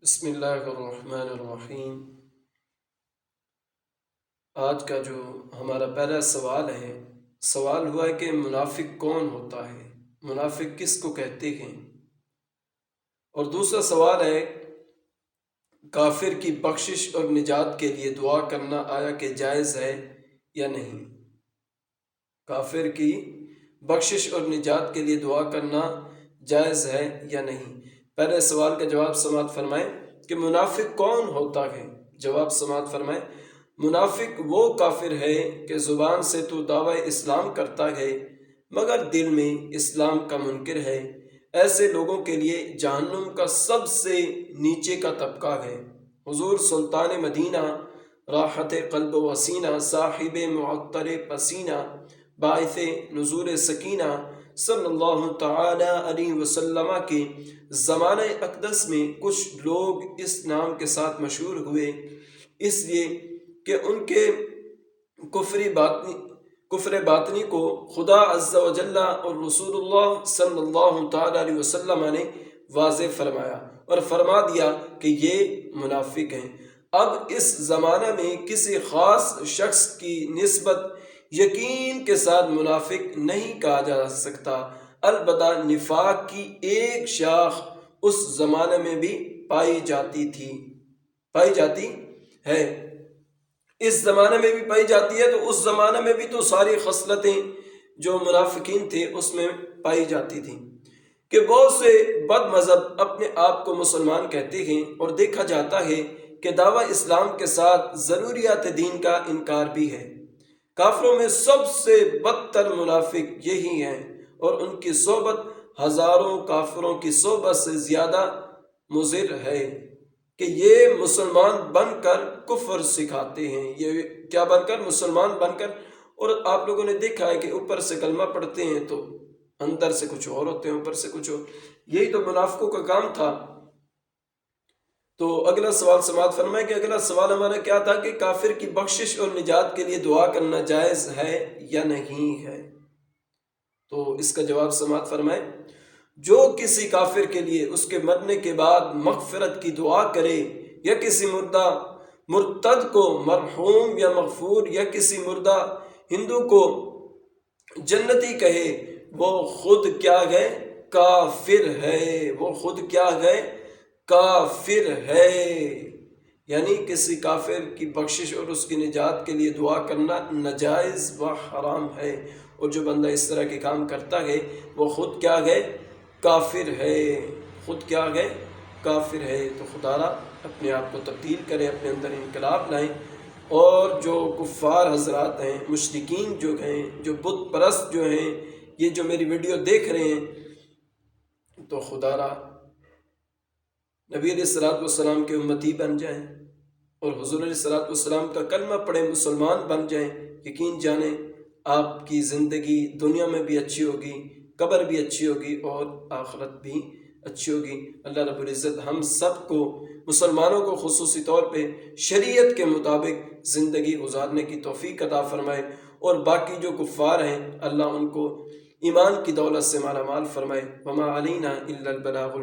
بسم اللہ الرحمن الرحیم۔ آج کا جو ہمارا پہلا سوال ہے، سوال ہوا ہے کہ منافق کون ہوتا ہے، منافق کس کو کہتے ہیں؟ اور دوسرا سوال ہے کافر کی بخشش اور نجات کے لیے دعا کرنا آیا کہ جائز ہے یا نہیں؟ کافر کی بخشش اور نجات کے لیے دعا کرنا جائز ہے یا نہیں؟ پہلے سوال کا جواب سماعت فرمائیں کہ منافق کون ہوتا ہے۔ جواب سماعت فرمائیں، منافق وہ کافر ہے کہ زبان سے تو دعوی اسلام کرتا ہے مگر دل میں اسلام کا منکر ہے۔ ایسے لوگوں کے لیے جہنم کا سب سے نیچے کا طبقہ ہے۔ حضور سلطان مدینہ، راحت قلب و سینہ، صاحب معطر پسینہ، باعث نزول سکینہ صلی اللہ تعالی علیہ وسلم کے زمانہ اقدس میں کچھ لوگ اس نام کے ساتھ مشہور ہوئے، اس لیے کہ ان کے کفر باطنی کو خدا عز و جل اور رسول اللہ صلی اللہ تعالی علیہ وسلم نے واضح فرمایا اور فرما دیا کہ یہ منافق ہیں۔ اب اس زمانہ میں کسی خاص شخص کی نسبت یقین کے ساتھ منافق نہیں کہا جا سکتا، البتہ نفاق کی ایک شاخ اس زمانے میں بھی پائی جاتی ہے، اس زمانے میں بھی پائی جاتی ہے، تو اس زمانے میں بھی تو ساری خصلتیں جو منافقین تھے اس میں پائی جاتی تھیں کہ بہت سے بد مذہب اپنے آپ کو مسلمان کہتے ہیں اور دیکھا جاتا ہے کہ دعوی اسلام کے ساتھ ضروریات دین کا انکار بھی ہے۔ کافروں میں سب سے بدتر منافق یہی ہیں اور ان کی صحبت ہزاروں کافروں کی صحبت سے زیادہ مضر ہے کہ یہ مسلمان بن کر کفر سکھاتے ہیں۔ یہ کیا بن کر؟ مسلمان بن کر، اور آپ لوگوں نے دیکھا ہے کہ اوپر سے کلمہ پڑھتے ہیں تو اندر سے کچھ اور ہوتے ہیں، اوپر سے کچھ اور، یہی تو منافقوں کا کام تھا۔ تو اگلا سوال سماعت فرمائے کہ اگلا سوال ہمارا کیا تھا کہ کافر کی بخشش اور نجات کے لیے دعا کرنا جائز ہے یا نہیں ہے؟ تو اس کا جواب سماعت فرمائے، جو کسی کافر کے لیے اس کے مرنے کے بعد مغفرت کی دعا کرے یا کسی مرتد کو مرحوم یا مغفور یا کسی مردہ ہندو کو جنتی کہے، وہ خود کیا ہے؟ کافر ہے۔ وہ خود کیا ہے؟ کافر ہے۔ یعنی کسی کافر کی بخشش اور اس کی نجات کے لیے دعا کرنا ناجائز و حرام ہے، اور جو بندہ اس طرح کے کام کرتا ہے وہ خود کیا ہے؟ کافر ہے۔ خود کیا ہے؟ کافر ہے۔ تو خدا را اپنے آپ کو تبدیل کریں، اپنے اندر انقلاب لائیں، اور جو کفار حضرات ہیں، مشرکین جو ہیں، جو بت پرست جو ہیں، یہ جو میری ویڈیو دیکھ رہے ہیں، تو خدا را نبی علیہ السلام کے امتی بن جائیں اور حضور علیہ السلام کا کلمہ پڑھیں، مسلمان بن جائیں۔ یقین جانیں آپ کی زندگی دنیا میں بھی اچھی ہوگی، قبر بھی اچھی ہوگی اور آخرت بھی اچھی ہوگی۔ اللہ رب العزت ہم سب کو، مسلمانوں کو خصوصی طور پہ شریعت کے مطابق زندگی گزارنے کی توفیق عطا فرمائے، اور باقی جو کفار ہیں اللہ ان کو ایمان کی دولت سے مالا مال فرمائے۔ وما علینا الا البلاغ